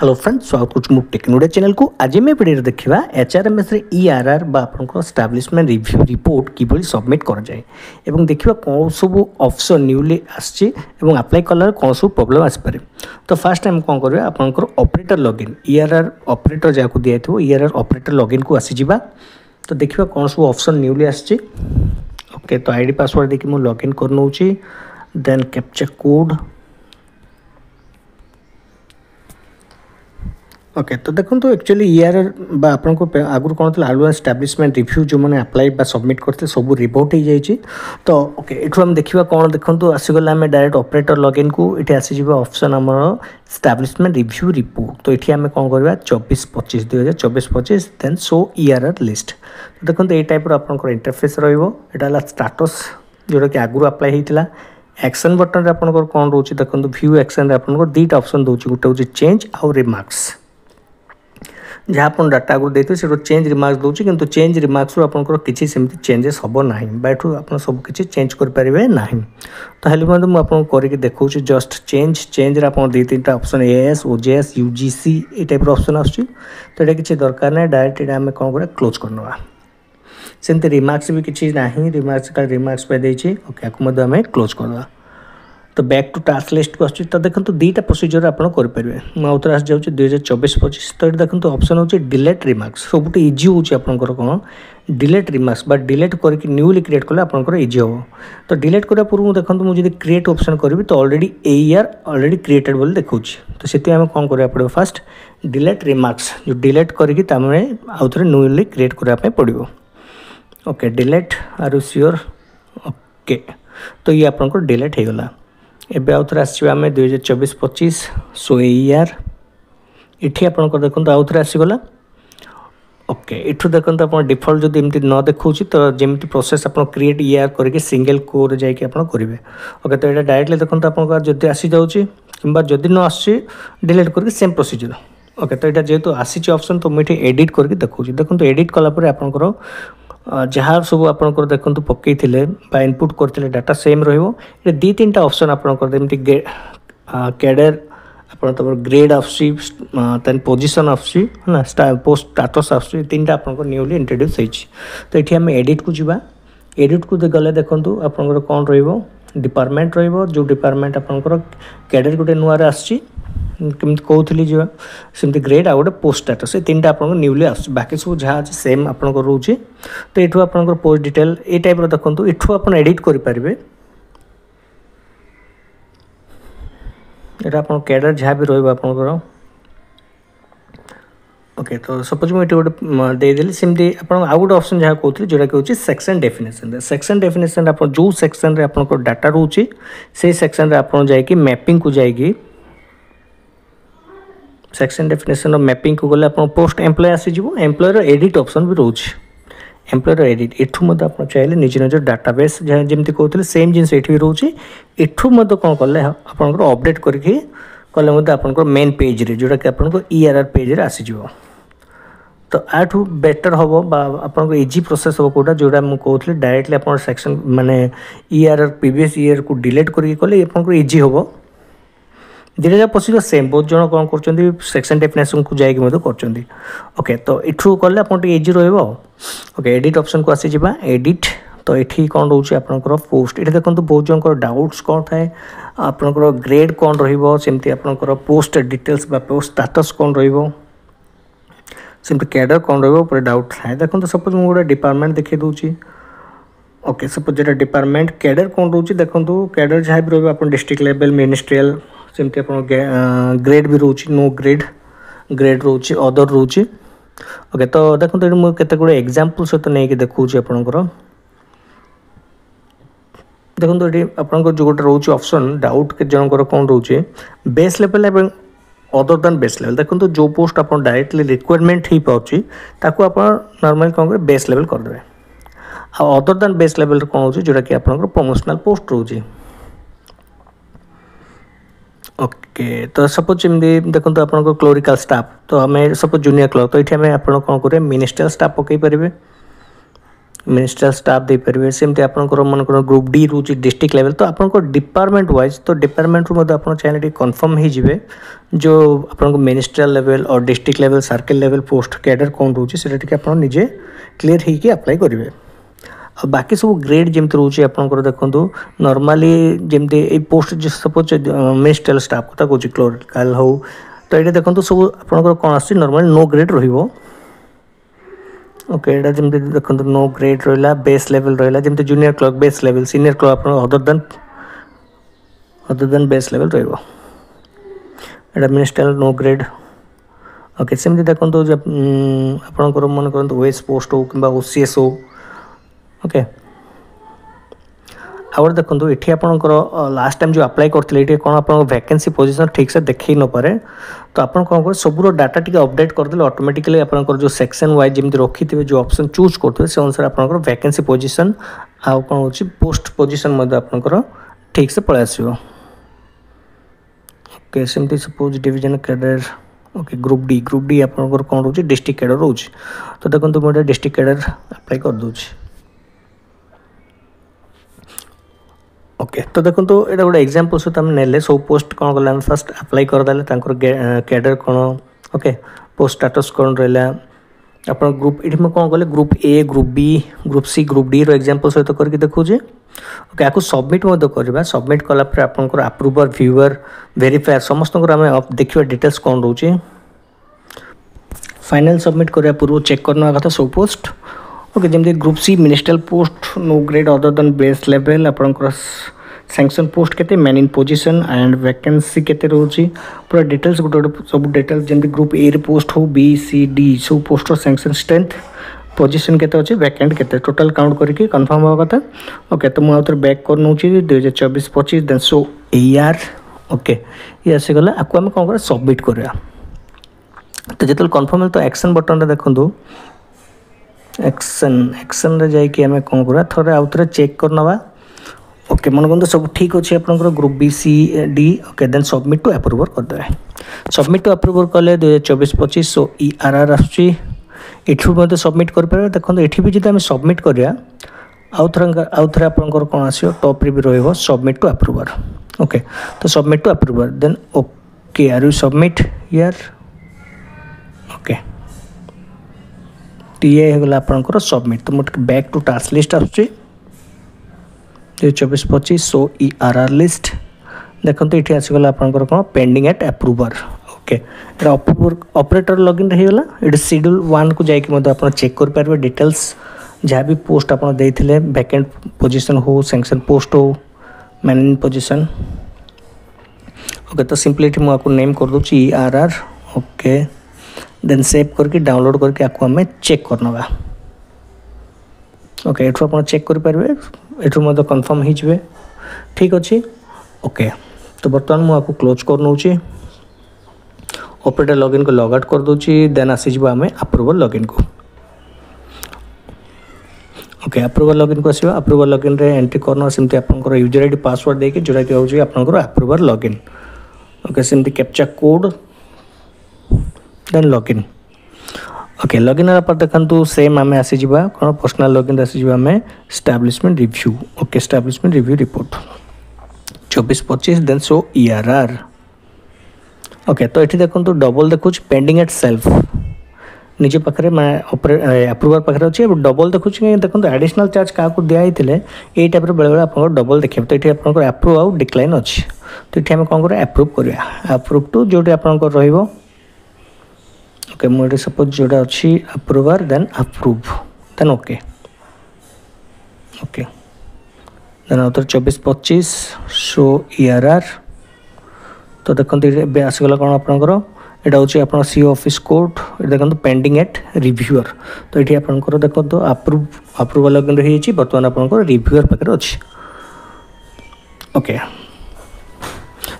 Hello friends, स्वागत करुँ मो टेक्नोडिया चैनल को। आज मैं वीडियो देखा एचआरएमएस रे ईआरआर बा आपन एस्टाब्लिशमेंट रिव्यू रिपोर्ट किभली सबमिट कर जाए एवं देखा कौन सब ऑप्शन न्यूली आसी अप्लाई कला कौन सब प्रॉब्लम आसपे। तो फास्ट टाइम कौन करेंगे आपंकर ऑपरेटर लॉगिन ईआरआर ऑपरेटर जहाँ को दिखाई ईआरआर ऑपरेटर लॉगिन को आसीजा। तो देखा कौन सब ऑप्शन न्यूली आसी। ओके, तो आईडी पासवर्ड देखिए मुझे लॉगिन कर नौची, देन कैप्चा कोड। ओके, तो देखो तो एक्चुअली ईआरआर आपको आगुरी कौन था आलुआ एस्टाब्लिशमेंट रिव्यू जो मैंने अप्लाई सबमिट करते सब रिपोर्ट हो जाए। तो ओके, ये आम देखा कौन देखो आसीगला आम डायरेक्ट ऑपरेटर लॉगिन को ये आसीज ऑप्शन आमर एस्टाब्लिशमेंट रिव्यू रिपोर्ट। तो ये आम कौन करवा 24-25 2024-25 देन शो ईआरआर लिस्ट। तो देखो ये टाइप आपंकर इंटरफेस रहा स्टाटस जोटा कि आगुरी अप्लाई होता। एक्शन बटन रे आपंकर कौन रोचे देखो व्यू एक्शन आपंकर दुईटा ऑप्शन दूसरी, गोटे हूँ चेंज आउ रिमार्क्स। जहाँ आप डाटा आगुरी देते से चेंज रिमार्क्स दूसरी, किंतु चेंज रिमार्क्स आपंकर किसी सेमती चेंजेस हम ना बैठू आप सब किसी चेंज करेंगे ना। तो हेल्प मुझे करके देखा जस्ट चेंज आप दी तीन ऑप्शन एएस ओजेएस यूजीसी ये टाइप ऑप्शन आसुच्छी। तो ये किसी दरकार ना, डायरेक्ट ये आम कौन कर क्लोज करना। सेमती रिमार्क्स भी किसी ना, रिमार्क्स पे देती। ओके, आपको आम क्लोज करवा। तो बैक टू टास्क लिस्ट को आसुच्छी। तो देखो दुईटा प्रोसीजर आप करेंगे। मुझे आस जाऊँगी 2024-25। तो ये देखो ऑप्शन हो डिलीट रिमार्क्स। सब इजी होकर कौन डिलीट रिमार्क्स बा डिलीट करके न्यूली क्रिएट कले आपंकर इजी हम। तो डिलीट करने पूर्व देखो मुझे क्रिएट ऑप्शन करी तो ऑलरेडी एआर ऑलरेडी क्रिएटेड बोली देखा। तो से आम कौन करा पड़ो फास्ट डिलीट रिमार्क्स जो डिलीट करके आउ थे न्यूली क्रिएट करने पड़ो। Okay, delete are you sure. Okay, तो ये आपंकर डिलीट हो गला। एबे आउ थे आसो आम 2024-25 सो ईआर ये आपंकर देखो आउ थे आसीगला। ओके, इठू देखो आप डिफल्ट जब एमती न देखा तो जमी प्रोसेस आप क्रिएट ईआर करके सिंगल कोड जाकि करेंगे। ओके, तो ये डायरेक्टली देखो आप जब आसी जाऊँगी कि जदि न आसी डिलीट करके सेम प्रोसीजर। ओके, तो ये जेहतु आसी ऑप्शन तो मुझे एडिट करके देखा। देखो तो एडिट कलापर आपंकर जहाँ सब आपंकर देखो पकई इनपुट करते डाटा सेम रे दी तीन ऑप्शन आपंकर कैडर आप ग्रेड आसन पोजिशन आना पोस्ट स्टाटस आस तीन टा आपंकर न्यूली इंट्रोड्यूस होती। तो ये आम एडिट को जावा। एडिट को गले देखो आपंकर कौन डिपार्टमेंट जो डिपार्टमेंट आपंकर कैडर गोटे नुआ आसी कमी कहती जी सेमती ग्रेड आ गए पोस्ट स्टाटस ये तीन टा आप न्यूली आस। बाकी सब जहाँ अच्छे सेम आपंकर रोचे। तो ये आपंकर पोस्ट डिटेल ये टाइप देखो ये आप एडिट करेंगे। यहाँ आप कैडर जहाँ भी रहा। ओके, तो सपोज मुझे गोटे देदेली सेमती आप गोटे ऑप्शन जहाँ कहते जोटा कि हूँ सेक्शन डेफिनेशन। सेक्शन डेफिनेशन आप जो सेक्शन रे आपंकर डाटा रोचे से सेक्शन रे आप जाकि मैपिंग को जाएगी सेक्शन डेफिनेशन मैपिंग को गले आप पोस्ट एम्प्लॉय आसीज। एम्प्लॉयर एडिट ऑप्शन भी रोचे। एम्प्लॉयर एडिट इठू आप चाहिए निज निज डाटाबेस जहाँ जमी कहते सेम जिन भी रोचे। इठू कौन कले आपंकर अपडेट करके कले आपंकर मेन पेज रे जोटा कि आपंकर ईआरआर पेज रे आसीज। तो आठू बेटर हम आपंकर इजी प्रोसेस हम कौटा जोटा मुझे कहती डायरेक्टली आप सेक्शन माने ईआरआर प्रीवियस ईयर को डिलीट करके कले आपंकर इजी हम। धीरे प्रोसीजर सेम बहुत जन कौन कर सेक्शन डेफिनेशन को जाकि कर। ओके, तो इठू कले आप इजी रो। ओके, एडिट ऑप्शन को आसी जा एडिट। तो ये कौन रोचे आपंकर पोस्ट ये देखो बहुत जन डाउट्स कौन थाए आपंकर ग्रेड कौन रमती आपंकर पोस्ट डिटेल्स पोस्ट स्टाटस कौन रमती कैडर कौन रे डाउट थाए। देखो सपोज मुझे गोटे डिपार्टमेंट देखी दूसरी। ओके, सपोज जो डिपार्टमेंट कैडर कौन रोचे देखो कैडर जहाँ भी रो डिस्ट्रिक्ट लेवल मिनिस्ट्रियल सेमती आप ग्रेड भी रोचे नो ग्रेड रोचे अदर रोचे। ओके, तो देखो मुझे केते गुड़े एग्जांपल सहित नहीं देखा आपंकर देखो ये आपंकर जो गोटे रोचे ऑप्शन डाउट के जनकर कौन रोचे बेस लेवल एवं अदर दैन बेस लेवल। देखो जो पोस्ट आप डायरेक्टली रिक्वायरमेंट हो पाँच ताकू आप नॉर्मली कौन करें बेस लेवल करदे। अदर दैन बेस लेवल कौन हो जोटा कि आपंकर प्रमोशनल पोस्ट रोचे। ओके, तो सपोज एमती देखो आप क्लोरिकल स्टाफ तो आम सपोज जूनियर क्लर्क। तो ये आम आप कौन करें मिनिस्ट्रियल स्टाफ पकई पारे। मिनिस्ट्रियल स्टाफ दे पारे सेमती आपंकर मन ग्रुप डी रोचे डिस्ट्रिक्ट लेवल तो आपंकर डिपार्टमेंट वाइज तो डिपार्टमेंट रू आप चाहिए कन्फर्म हो जो आपको मिनिस्ट्रियल लेवल और district level circle level post cadre कौन रोचे से आप निजे क्लीयर होगी अप्लाई करेंगे। आ बाकी सब ग्रेड जमी रोचे आपंकर देखो नॉर्मली जमी पोस्ट सपोज मिनिस्ट्रियल स्टाफ कथा कौन क्लोरिकल हो तो ये देखो सब आपंकर कौन आस नॉर्मली नो ग्रेड रो ओके एटा जमी देखो नो ग्रेड रहा बेस लेवल रहा जमी junior clerk base level senior clerk आप अदर देन बेस लेवल रहा मिनिस्ट्रियल नो ग्रेड ओके सेमती देखो आपंकर मन करते ओएस पोस्ट हो कि ओसीएस हो ओके आउट देखो ये आपंकर लास्ट टाइम जो अप्लाई करते ये कौन आप वैकेंसी पोजीशन ठीक से देख न पारे तो आप कौन कर सब डाटा टी अपडेट करदे ऑटोमेटिकली आपंकर जो सेक्शन वाइज जमी रखी थे जो ऑप्शन चूज करते से अनुसार आपंकर वैकेंसी पोजीशन आउ कौन हो पोस्ट पोजीशन आपंकर ठीक से पलि आसो ओके सेमती suppose division cadre okay group D आपंकर कौन रोचे डिस्ट्रिक्ट कैडर रोचे तो देखो मुझे डिस्ट्रिक्ट कैडर अप्लाई कर दूँ ओके तो देखो तो ये गोटे एग्जांपल सहित आम ने सब पोस्ट कौन कला फास्ट अप्लाई करदे कैडर कौन ओके पोस्ट स्टाटस कौन रहा आप ग्रुप ये कौन कले group A group B group C group D example सहित करके देखुचे ओके आपको सबमिट करवा सबमिट कलापर आपंकर अप्रूवर व्यूअर वेरीफायर समस्त देखिए डिटेल्स कौन रोचे फाइनल सबमिट करने पूर्व चेक करना कथा सब पोस्ट ओके जमी group C ministerial post no grade other than base level आपंकर सैंक्शन पोस्ट केते man in position and vacancy केते रोची पूरा डिटेल्स गोटे गोटे सब डिटेल्स जमी ग्रुप ए पोस्ट हो बी सी डी सब पोस्ट सैंक्शन स्ट्रेंथ पोजीशन केते अच्छे वैकेंट केते टोटल काउंट करके कन्फर्म हवा कथा ओके तो मुझे बैक कर नौ 2024-25 देन सो AR ओके ये आसीगला आपको आम कौन कर सबमिट करवा तो जो कन्फर्म तो एक्शन बटन देखो एक्शन रे जाइए आम कौन करा थोड़े आउ थे चेक करना ओके मन को सब ठीक अच्छे आपंकर group B C D okay then submit to approver करदे सबमिट टू अप्रूवर कले 2024-25 सो ERR आसुची एठू सबमिट कर पारे देखो ये भी जो सबमिट करा आउ थे आपंकर कौन आसो टॉप रे भी रहिबो सबमिट टू अप्रूवर ओके तो submit to approver then okay are you submit यार ओके टीए होगा आपंकर सबमिट तो मुझे बैक टू टास्क लिस्ट आसुची 2024-25 सो ERR लिस्ट देखो तो ये आसगला आपंकर कौन pending at approver okay approver operator login रहीगला ये शेड्यूल 1 को जाकि आप चेक कर पारे डिटेल्स जहाँ भी पोस्ट आप देते वैकेंट पोजीशन हो सैंक्शन पोस्ट हो मैन इन पोजीशन ओके तो सिंपली मुझे नेम कर दूँ ERR ओके देन सेव करके डाउनलोड करके आपको हमें चेक करना ओके एठू आप चेक करेंगे एठू मतलब कन्फर्म हो ठीक अच्छे ओके तो बर्तमान मुझे आपको क्लोज कर नौ ऑपरेटर लॉगिन को लॉग आउट कर दूची देन आसीज आम अप्रूवल लॉगिन को ओके अप्रूवल लॉगिन को आसवा अप्रूवल लॉगिन रे एंट्री करना सेमती आपंकर यूजर आईडी पासवर्ड देके जोटा कि होची आपंकर अप्रूवल लॉगिन ओके सेमती captcha code then login okay login पर देखो सेम आम आसीज कौन पर्सनल लॉगिन आसीज आम establishment review okay establishment review report 24-25 then so ERR okay तो ये देखो डबल देखुच पेंडिंग एट सेल्फ निज पाखे मैं अप्रूवर पाखे अच्छे डबल देखुची देखो एडिशनल चार्ज क्या दिखाई ये टाइप बेले आप डबल देखिए तो ये आप अप्रूव आउ डिक्लाइन अच्छे तो ये कौन कर अप्रूव करवा अप्रूव टू जो आपंकर रही ओके मुझे सपोज जोड़ा अच्छी approver then approve then okay okay then out 24-25 show ERR तो देखो ये आसगला कौन आपंकर यहाँ हूँ आप सी ऑफिस कोड देखो पेंडिंग एट रिव्यूअर तो ये आपंकर देखो अप्रूवल लॉगिन रही बर्तमान आपंकर रिव्यूअर पाखे अच्छे ओके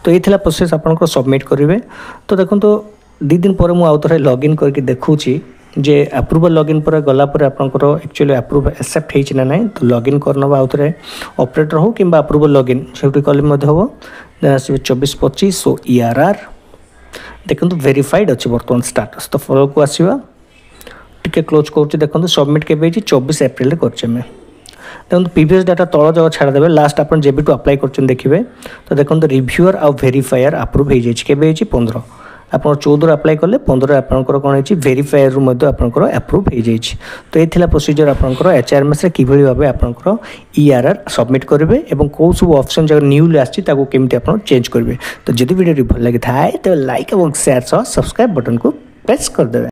तो ये प्रोसेस आपंकर सबमिट करेंगे तो देखो तो 2 दिन पर मुझे आउ थे लॉगिन करके देखुची जे अप्रूवल लॉगिन पर गलापर आपंकर एक्चुअली अप्रूव एक्सेप्ट होती ना नहीं तो लॉगिन करना आउ थे ऑपरेटर हो कि अप्रूवल लॉगिन से कले हम देन आस 24-25 सो ERR देखो वेरीफाइड अच्छे बर्तमान स्टाटस तो फॉलो को आसवा टिके क्लोज करुँच देखो सबमिट के 24 एप्रिल करचे आम देखो प्रीवियस डाटा तल जगह छाड़देवे लास्ट आप जेबी अप्लाई कर देखिए तो देखो रिव्यूअर आउ वेरीफायर अप्रूव हो जाए 15 आप 14 अप्लाई कले 15 आपंकर कौन है वेरीफायर आपंकर अप्रूव हो जाए तो ये प्रोसीजर आपंकर HRMS कि भाव आपंकर ERR सबमिट करेंगे और कौ सब ऑप्शन जगह न्यूली आमती आप चेंज करेंगे तो जब वीडियो भल लगी था तो लाइक और शेयर सब्सक्राइब बटन को प्रेस करदे।